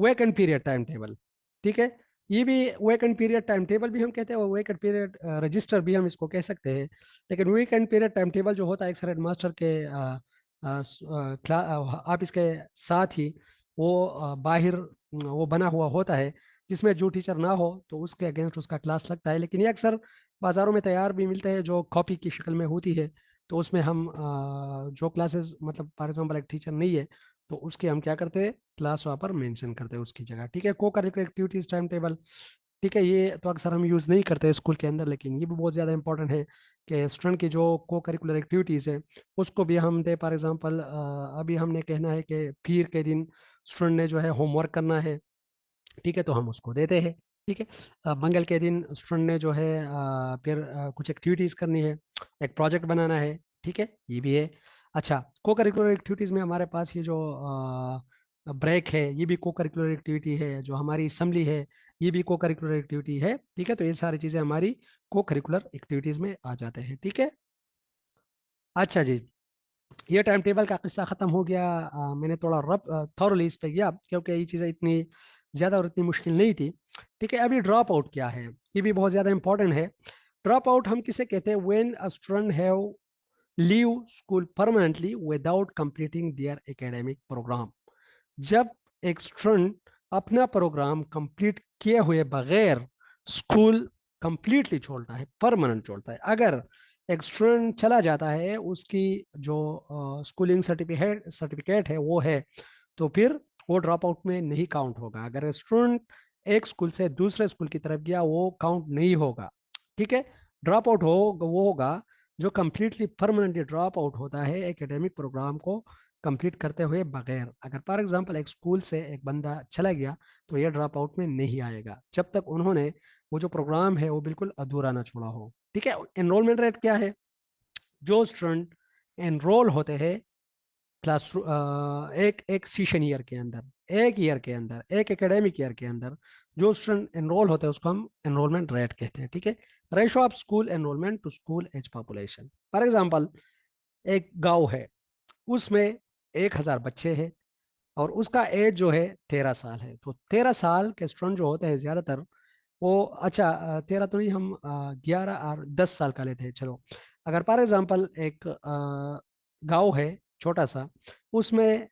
Vacant period time table. ठीक है. ये भी वेकेंट पीरियड टाइम टेबल भी हम कहते हैं और वेकेंट पीरियड रजिस्टर भी हम इसको कह सकते हैं. लेकिन वेकेंट पीरियड टाइम टेबल जो होता है एक हेड मास्टर के आप इसके साथ ही वो बाहर वो बना हुआ होता है जिसमें जो टीचर ना हो तो उसके अगेंस्ट उसका क्लास लगता है. लेकिन ये अक्सर बाज़ारों में तैयार भी मिलते हैं जो कॉपी की शक्ल में होती है. तो उसमें हम जो क्लासेस मतलब फॉर एग्जांपल एक टीचर नहीं है तो उसके हम क्या करते हैं, क्लास वहाँ पर मेंशन करते हैं उसकी जगह. ठीक है. Co curricular activities time table. ठीक है. ये तो अक्सर हम यूज़ नहीं करते स्कूल के अंदर, लेकिन ये भी बहुत ज़्यादा इंपॉर्टेंट है कि स्टूडेंट की जो को करिकुलर एक्टिविटीज़ है उसको भी हम दे. फॉर एग्जांपल अभी हमने कहना है कि पीर के दिन स्टूडेंट ने जो है होमवर्क करना है. ठीक है. तो हम उसको देते हैं. ठीक है. मंगल के दिन स्टूडेंट ने जो है फिर कुछ एक्टिविटीज़ करनी है, एक प्रोजेक्ट बनाना है. ठीक है. ये भी है. अच्छा, को करिकुलर एक्टिविटीज़ में हमारे पास ये जो ब्रेक है ये भी को करिकुलर एक्टिविटी है. जो हमारी असम्बली है ये भी को करिकुलर एक्टिविटी है. ठीक है. तो ये सारी चीज़ें हमारी को करिकुलर एक्टिविटीज़ में आ जाते हैं. ठीक है. अच्छा जी, ये टाइम टेबल का किस्सा ख़त्म हो गया. मैंने थोड़ा रफ थॉरली इस पे गया क्योंकि ये चीज़ें इतनी ज़्यादा और इतनी मुश्किल नहीं थी. ठीक है. अभी ड्रॉप आउट क्या है, ये भी बहुत ज़्यादा इंपॉर्टेंट है. ड्रॉप आउट हम किसे कहते हैं, when a student have leave school permanently without completing their academic programme. जब एक स्टूडेंट अपना प्रोग्राम कंप्लीट किए हुए बगैर स्कूल कंप्लीटली छोड़ता है, परमानेंट छोड़ता है. अगर एक स्टूडेंट चला जाता है, उसकी जो स्कूलिंग सर्टिफिकेट सर्टिफिकेट है वो है, तो फिर वो ड्रॉप आउट में नहीं काउंट होगा. अगर स्टूडेंट एक स्कूल से दूसरे स्कूल की तरफ गया वो काउंट नहीं होगा. ठीक है. ड्रॉप आउट हो वो होगा जो कंप्लीटली परमानेंटली ड्रॉप आउट होता है एकेडमिक प्रोग्राम को कंप्लीट करते हुए बगैर. अगर फॉर एग्जांपल एक स्कूल से एक बंदा चला गया तो ये ड्रॉप आउट में नहीं आएगा जब तक उन्होंने वो जो प्रोग्राम है वो बिल्कुल अधूरा ना छोड़ा हो. ठीक है. एनरोलमेंट रेट क्या है, जो स्टूडेंट एनरोल होते हैं क्लास एक एक सेशन ईयर के अंदर, एक ईयर के अंदर, एक एकेडमिक ईयर के अंदर जो स्टूडेंट एनरोल होते हैं उसको हम एनरोलमेंट रेट कहते हैं. ठीक है. Ratio of school enrolment to school age population. For example एक गांव है, उसमें 1,000 बच्चे हैं. और उसका एज जो है 13 साल है। तो 13 साल के स्टूडेंट जो होते हैं ज़्यादातर वो, अच्छा 13 तो नहीं, हम 11 और 10 साल का लेते हैं चलो। अगर फॉर एग्जांपल एक गांव है छोटा सा, उसमें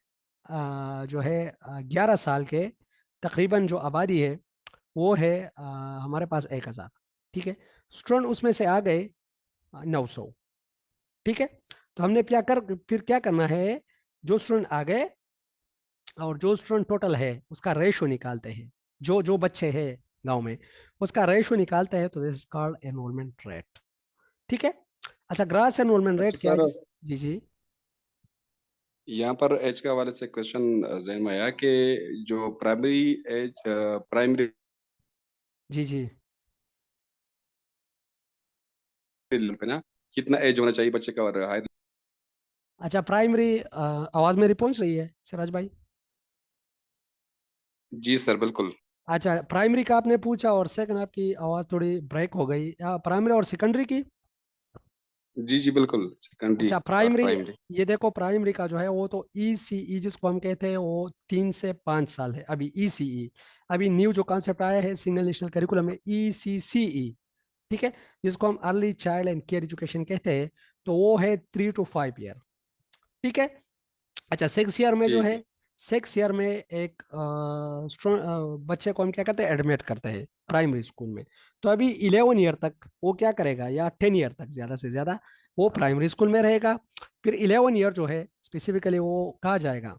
जो है 11 साल के तकरीबन जो आबादी है वो है हमारे पास 1,000। ठीक है, स्टूडेंट उसमें से आ गए 900। ठीक है, तो हमने क्या कर फिर क्या करना है, जो स्टूडेंट आ गए और जो स्टूडेंट टोटल है उसका रेशो निकालते हैं। जो जो बच्चे हैं गांव में उसका रेशो निकालते हैं, तो this is called enrolment rate. ठीक है। अच्छा, ग्रास एनरोलमेंट रेट अच्छा क्या है सर, जी जी। यहाँ पर एज के हवाले से क्वेश्चन जहन में आया कि जो प्राइमरी एज, प्राइमरी जी जी। लेवल पे ना कितना एज होना चाहिए बच्चे का, और हायर? अच्छा, प्राइमरी आवाज़ मेरी पहुंच रही है सिराज भाई? जी सर बिल्कुल। अच्छा, प्राइमरी का आपने पूछा और सेकंड आपकी आवाज़ थोड़ी ब्रेक हो गई, प्राइमरी और सेकेंडरी की। जी जी बिल्कुल, सेकेंडरी अच्छा, और प्राइमरी, प्राइमरी। ये देखो प्राइमरी का जो है वो तो ईसीई जिसको हम कहते हैं वो 3 से 5 साल है अभी ईसीई। अभी न्यू जो कॉन्सेप्ट आया है सिंगल नेशनल करिकुलम में, ईसीसीई। ठीक है, जिसको हम early child and care education कहते हैं, तो वो है 3 to 5 ईयर। ठीक है। अच्छा, 6 ईयर में जो ठीक है, है। 6 ईयर में एक बच्चे को हम क्या करते हैं, एडमिट करते हैं प्राइमरी स्कूल में। तो अभी 11 ईयर तक वो क्या करेगा, या 10 ईयर तक ज़्यादा से ज़्यादा वो प्राइमरी स्कूल में रहेगा। फिर 11 ईयर जो है स्पेसिफिकली वो कहा जाएगा,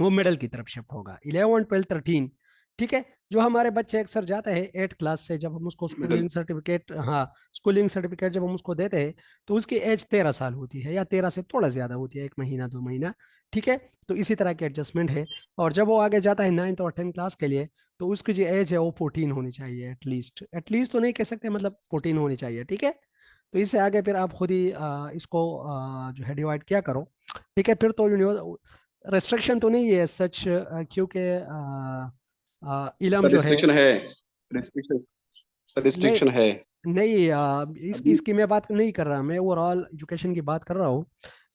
वो मिडल की तरफ शिफ्ट होगा, 11, 12, 13। ठीक है, जो हमारे बच्चे अक्सर जाते हैं 8 क्लास से, जब हम उसको मिडल। स्कूलिंग सर्टिफिकेट, हाँ स्कूलिंग सर्टिफिकेट जब हम उसको देते हैं, तो उसकी एज 13 साल होती है, या 13 से थोड़ा ज़्यादा होती है, 1 महीना 2 महीना। ठीक है, तो इसी तरह की एडजस्टमेंट है। और जब वो आगे जाता है 9th और 10th क्लास के लिए, तो उसकी जो एज है वो 14 होनी चाहिए एटलीस्ट। एटलीस्ट तो नहीं कह सकते, मतलब 14 होनी चाहिए। ठीक है, तो इससे आगे फिर आप खुद ही इसको जो है डिवाइड किया करो। ठीक है, फिर तो रेस्ट्रिक्शन तो नहीं है सच, क्योंकि इलम सर जो है, रिस्ट्रिक्शन है, रिस्ट्रिक्शन, सर नहीं रिस्ट्रिक्शन है। नहीं, इसकी अभी इसकी मैं बात नहीं कर रहा, मैं ओवरऑल एजुकेशन की बात कर रहा हूँ।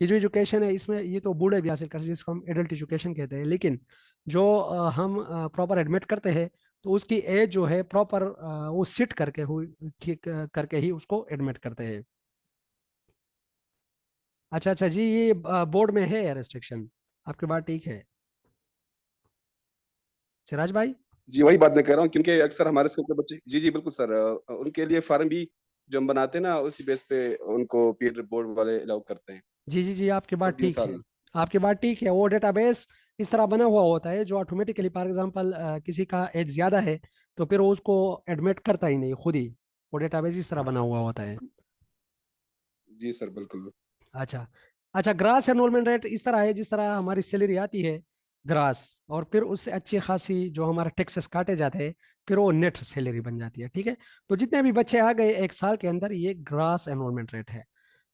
ये जो एजुकेशन है इसमें ये तो बूढ़े भी हासिल कर सकते हैं, जिसको हम एडल्ट एजुकेशन कहते हैं। लेकिन जो हम प्रॉपर एडमिट करते हैं, तो उसकी एज जो है प्रॉपर वो सिट करके हुई, ठीक करके ही उसको एडमिट करते हैं। अच्छा अच्छा जी, ये बोर्ड में है रेस्ट्रिक्शन, आपकी बात ठीक है सिराज भाई। जी वही बात मैं कह रहा हूँ, क्योंकि अक्सर हमारे स्कूल के बच्चे, जी जी बिल्कुल सर, उनके लिए फार्म भी जो हम बनाते हैं ना, उसी बेस पे उनको पीर बोर्ड वाले अलाउ करते हैं। जी जी जी, आपकी और बात तीन ठीक है। साल आपकी बात ठीक है, वो डेटाबेस इस तरह बना हुआ होता है जो ऑटोमेटिकली, फॉर एग्जांपल किसी का एज ज़्यादा है तो फिर वो उसको एडमिट करता ही नहीं खुद ही, वो डेटाबेस इस तरह बना हुआ होता है। जी सर बिल्कुल। अच्छा अच्छा, ग्रास एनरोलमेंट रेट इस तरह है जिस तरह हमारी सैलरी आती है ग्रास, और फिर उससे अच्छी खासी जो हमारा टैक्सेस काटे जाते हैं, फिर वो नेट सैलरी बन जाती है। ठीक है, तो जितने भी बच्चे आ गए 1 साल के अंदर, ये ग्रास एनरोलमेंट रेट है।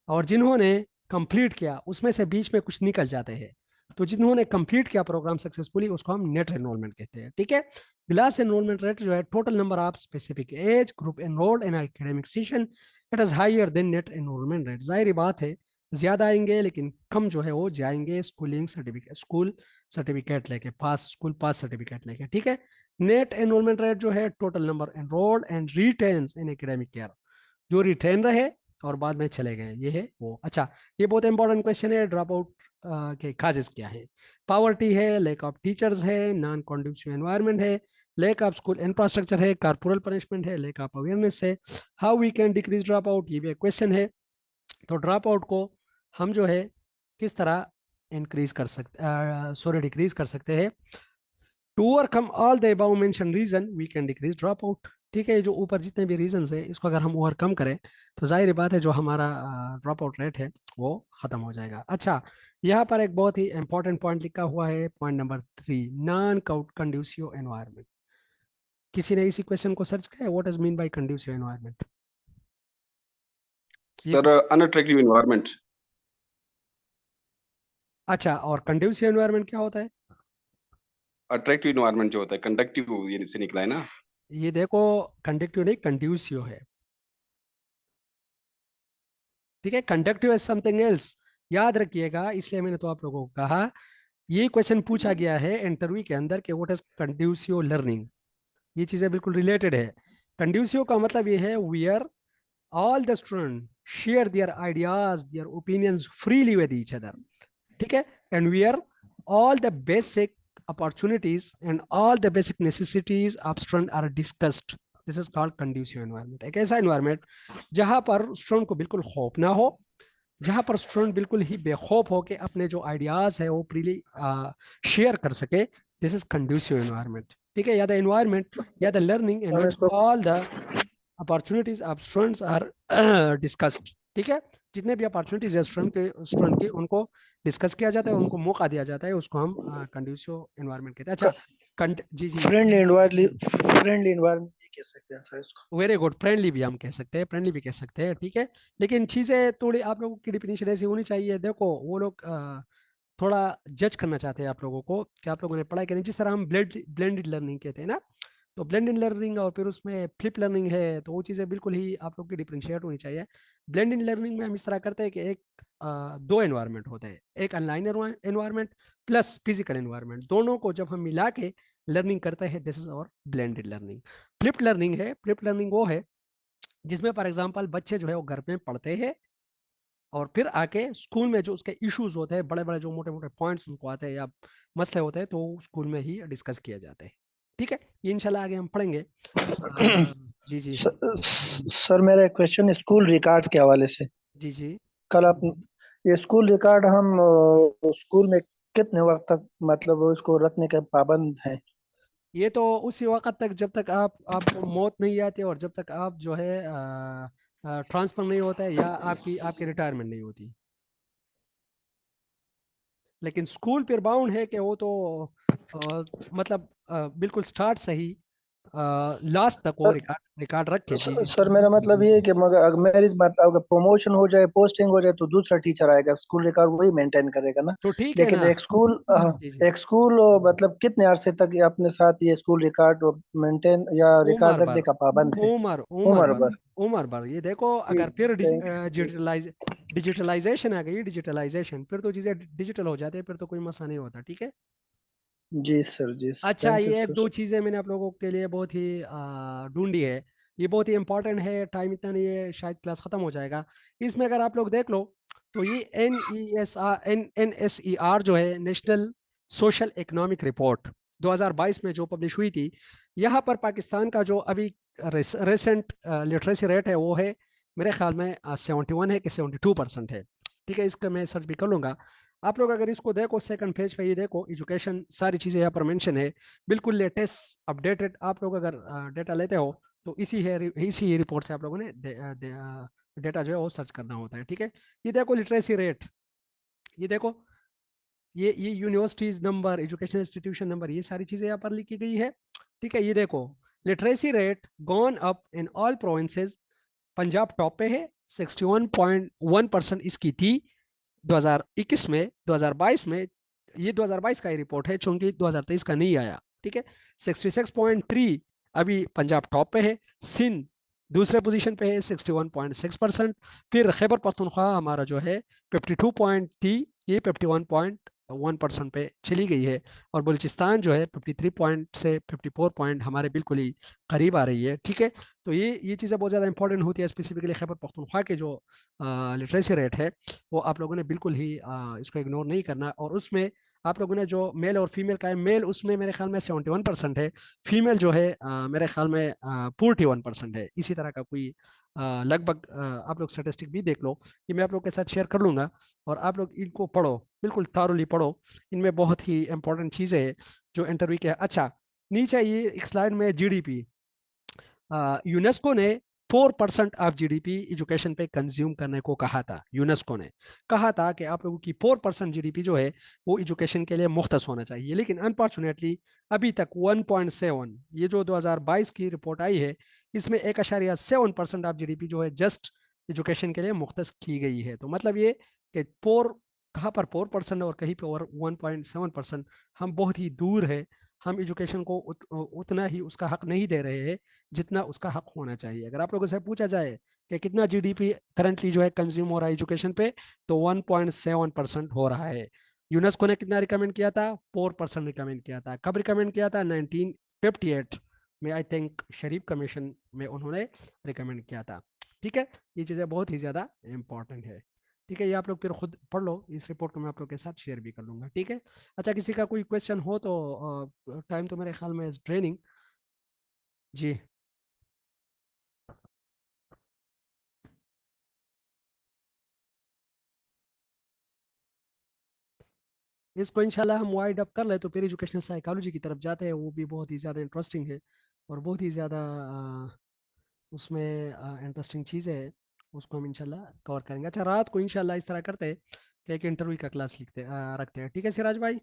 और जिन्होंने कंप्लीट किया उसमें से बीच में कुछ निकल जाते हैं, तो जिन्होंने कंप्लीट किया प्रोग्राम सक्सेसफुली उसको हम नेट एनरोलमेंट कहते हैं। ठीक है, ग्लास एनरोलमेंट रेट जो है total number of specific age group enrolled in academic session, it is higher than net enrolment rate. जाहिर बात है ज्यादा आएंगे लेकिन कम जो है वो जाएंगे स्कूलिंग सर्टिफिकेट, स्कूल सर्टिफिकेट लेके, पास स्कूल पास सर्टिफिकेट लेके। ठीक है, नेट एनरोलमेंट रेट जो है total number enrolled and retains in academic year, जो रिटेन रहे और बाद में चले गए, ये है वो। अच्छा, ये बहुत इंपॉर्टेंट क्वेश्चन है, ड्रॉप आउट के काजेस क्या है। पावर्टी है, लैक ऑफ टीचर्स है, नॉन कंडूसिव एनवायरनमेंट है, लैक ऑफ स्कूल इंफ्रास्ट्रक्चर है, कारपोरल पनिशमेंट है, लैक ऑफ अवेयरनेस है, how we can decrease drop out, ये भी एक क्वेश्चन है। तो ड्रॉप आउट को हम जो है किस तरह इंक्रीज कर सकते, सॉरी डिक्रीज कर सकते हैं। To overcome all the above mention reason we can decrease drop out. ठीक है, ये जो ऊपर जितने भी रीजन है इसको अगर हम ओवरकम करें, तो जाहिर बात है जो हमारा ड्रॉप आउट रेट है वो खत्म हो जाएगा। अच्छा, यहाँ पर एक बहुत ही इंपॉर्टेंट पॉइंट लिखा हुआ है, point number 3, non conducive environment. किसी ने इसी क्वेश्चन को सर्च किया, what is mean by conducive environment? ये सर अनअट्रैक्टिव इन्वायरमेंट। अच्छा, और कंड्यूसिव एनवायरनमेंट क्या होता है? अट्रैक्टिव इन्वायरमेंट जो होता है, कंडक्टिव ये से निकला है ना। ये देखो, कंडक्टिव नहीं कंड्यूसिव है। ठीक है, कंडक्टिव इज समथिंग एल्स, याद रखिएगा, इसलिए मैंने तो आप लोगों को कहा ये क्वेश्चन पूछा गया है इंटरव्यू के अंदर कि व्हाट इज कंड्यूसिव लर्निंग। ये चीज़ें बिल्कुल रिलेटेड है। कंड्यूसिव का मतलब ये है where all the student share their ideas their opinions freely with each other, ठीक है, and where all the basic opportunities and all the basic necessities of student are discussed. This is called conducive environment। एक ऐसा environment जहां पर student को बिल्कुल खौफ ना हो, जहां पर स्टूडेंट बिल्कुल ही बेखौफ हो के अपने जो आइडियाज है वो फ्रीली शेयर कर सके। दिस इज कंड्यूसिव एनवायरनमेंट, ठीक है, या द एनवायरनमेंट या द लर्निंग इन और विच इसको all the opportunities of students are discussed, ठीक है, जितने भी अपॉर्चुनिटीज है स्टूडेंट की उनको डिस्कस किया जाता है, उनको मौका दिया जाता है, उसको हम कंड्यूसिव एनवायरनमेंट कहते हैं। अच्छा, जी जी, फ्रेंडली एनवायरनमेंट भी कह सकते हैं सर इसको। वेरी गुड, फ्रेंडली भी हम कह सकते हैं, फ्रेंडली भी कह सकते हैं, ठीक है। लेकिन चीज़ें थोड़ी आप लोगों की डिफिनेशन ऐसी होनी चाहिए। देखो वो लोग थोड़ा जज करना चाहते हैं आप लोगों को कि आप लोगों ने पढ़ाई करी। जिस तरह हम ब्लेंडेड लर्निंग कहते हैं ना, तो ब्लेंडेड लर्निंग और फिर उसमें फ्लिप लर्निंग है, तो वो चीज़ें बिल्कुल ही आप लोग की डिफ्रेंशिएट होनी चाहिए। ब्लेंडेड लर्निंग में हम इस तरह करते हैं कि एक दो एनवायरनमेंट होते हैं, एक online environment plus physical environment, दोनों को जब हम मिला के लर्निंग करते हैं, दिस इज और ब्लेंडेड लर्निंग। फ्लिप लर्निंग है, फ्लिप लर्निंग वो है जिसमें फॉर एग्जांपल बच्चे जो है वो घर में पढ़ते हैं और फिर आके स्कूल में जो उसके इश्यूज होते हैं, बड़े बड़े जो मोटे मोटे पॉइंट्स उनको आते हैं या मसले होते हैं, तो स्कूल में ही डिस्कस किए जाते हैं, ठीक है। ये इंशाल्लाह आगे हम पढ़ेंगे। जी जी सर मेरा एक क्वेश्चन स्कूल रिकॉर्ड्स के हवाले से। जी जी। कल आप ये स्कूल रिकॉर्ड हम स्कूल में कितने वक्त तक मतलब उसको रखने के पाबंद हैं? ये तो उसी वक्त तक जब तक आपको मौत नहीं आती और जब तक आप जो है ट्रांसफर नहीं होता है या आपकी आपकी रिटायरमेंट नहीं होती। लेकिन स्कूल फिर बाउंड है कि वो तो मतलब बिल्कुल स्टार्ट से ही लास्ट तक वो सर रिकॉर्ड रिकॉर्ड रखे। जी जी सर मेरा मतलब ये है कि मगर अगर मेरी मतलब अगर प्रमोशन हो जाए, पोस्टिंग हो जाए, तो दूसरा टीचर आएगा, स्कूल रिकॉर्ड वही मेंटेन करेगा ना। तो ठीक है लेकिन ना। जी जी। एक स्कूल मतलब कितने अरसे तक ये अपने साथ ये स्कूल रिकॉर्ड मेंटेन या उमर रिकॉर्ड भर, रखने का पाबंद है? उमर उमर उम्र भर, भर। उमर भर। ये देखो अगर ठीक, फिर थैंक डिजिटलाइजेशन आ गई, डिजिटलाइजेशन, फिर तो चीज़ें डिजिटल हो जाते हैं, फिर तो कोई मसला नहीं होता, ठीक है। जी सर, जी अच्छा, थैंक यू ये एक सर। दो चीज़ें मैंने आप लोगों के लिए बहुत ही ढूंढी है। ये बहुत ही इंपॉर्टेंट है, टाइम इतना नहीं है, शायद क्लास ख़त्म हो जाएगा। इसमें अगर आप लोग देख लो तो ये NESR जो है नेशनल सोशल इकोनॉमिक रिपोर्ट 2022 में जो पब्लिश हुई थी, यहाँ पर पाकिस्तान का जो अभी रेसेंट लिटरेसी रेट है वो है मेरे ख्याल में 71 है कि 72% है, ठीक है। इसका मैं सर्च भी कर लूँगा। आप लोग अगर इसको देखो सेकंड पेज पे, ये देखो एजुकेशन, सारी चीज़ें यहाँ पर मेंशन है, बिल्कुल लेटेस्ट अपडेटेड। आप लोग अगर डेटा लेते हो तो इसी रिपोर्ट से आप लोगों ने डेटा जो है वो सर्च करना होता है, ठीक है। ये देखो लिटरेसी रेट, ये देखो, ये universities number, education institution number, ये सारी चीज़ें यहाँ पर लिखी गई है, ठीक है। ये देखो literacy rate gone up in all provinces. Punjab top पे है, 61.1% इसकी थी 2021 में। 2022 में, ये 2022 का ही रिपोर्ट है चूंकि 2023 का नहीं आया, ठीक है। 66.3 अभी पंजाब टॉप पे है। सिंध दूसरे पोजीशन पे है 61.6%। फिर खैबर पख्तूनख्वा हमारा जो है 52 थी, ये 51.1% पे चली गई है। और बलूचिस्तान जो है 53 पॉइंट से 54 पॉइंट हमारे बिल्कुल ही करीब आ रही है, ठीक है। तो ये चीज़ें बहुत ज़्यादा इंपॉर्टेंट होती है, स्पेसिफिकली खैबर पख्तूनख्वा के जो लिटरेसी रेट है वो आप लोगों ने बिल्कुल ही इसको इग्नोर नहीं करना। और उसमें आप लोगों ने जो मेल और फीमेल का है, मेल उसमें मेरे ख्याल में 71% है, फीमेल जो है मेरे ख्याल में 41% है। इसी तरह का कोई लगभग आप लोग स्टेटिस्टिक भी देख लो, कि मैं आप लोग के साथ शेयर कर लूँगा और आप लोग इनको पढ़ो, बिल्कुल थारोली पढ़ो। इनमें बहुत ही इंपॉर्टेंट चीज़ें हैं जो इंटरव्यू के। अच्छा, नीचे ये एक स्लाइड में जीडीपी, यूनेस्को ने 4% ऑफ जीडीपी एजुकेशन पे कंज्यूम करने को कहा था। यूनेस्को ने कहा था कि आप लोगों की 4% जीडीपी जो है वो एजुकेशन के लिए मुख्तस होना चाहिए, लेकिन अनफॉर्चुनेटली अभी तक 1.7, ये जो 2022 की रिपोर्ट आई है इसमें 1.7% ऑफ जीडीपी जो है जस्ट एजुकेशन के लिए मुख्तस की गई है। तो मतलब ये कि फोर, कहाँ पर 4% और कहीं पर और 1.7%, हम बहुत ही दूर है। हम एजुकेशन को उतना ही उसका हक नहीं दे रहे हैं जितना उसका हक होना चाहिए। अगर आप लोगों से पूछा जाए कि कितना जीडीपी करंटली जो है कंज्यूम हो रहा है एजुकेशन पे, तो 1.7% हो रहा है। यूनेस्को ने कितना रिकमेंड किया था? 4% रिकमेंड किया था। कब रिकमेंड किया था? 1958 में, आई थिंक शरीफ कमीशन में उन्होंने रिकमेंड किया था। ठीक है, ये चीज़ें बहुत ही ज़्यादा इंपॉर्टेंट है। ठीक है, ये आप लोग फिर खुद पढ़ लो, इस रिपोर्ट को मैं आप लोग के साथ शेयर भी कर लूँगा। ठीक है, अच्छा किसी का कोई क्वेश्चन हो तो, टाइम तो मेरे ख्याल में इज ट्रेनिंग। जी इसको इंशाल्लाह हम वाइड अप कर ले तो फिर एजुकेशनल साइकोलॉजी की तरफ जाते हैं, वो भी बहुत ही ज़्यादा इंटरेस्टिंग है और बहुत ही ज़्यादा उसमें इंटरेस्टिंग चीज़ें है, उसको हम इंशाल्लाह कवर करेंगे। अच्छा रात को इंशाल्लाह इस तरह करते हैं कि एक इंटरव्यू का क्लास लिखते रखते हैं। ठीक है सिराज भाई?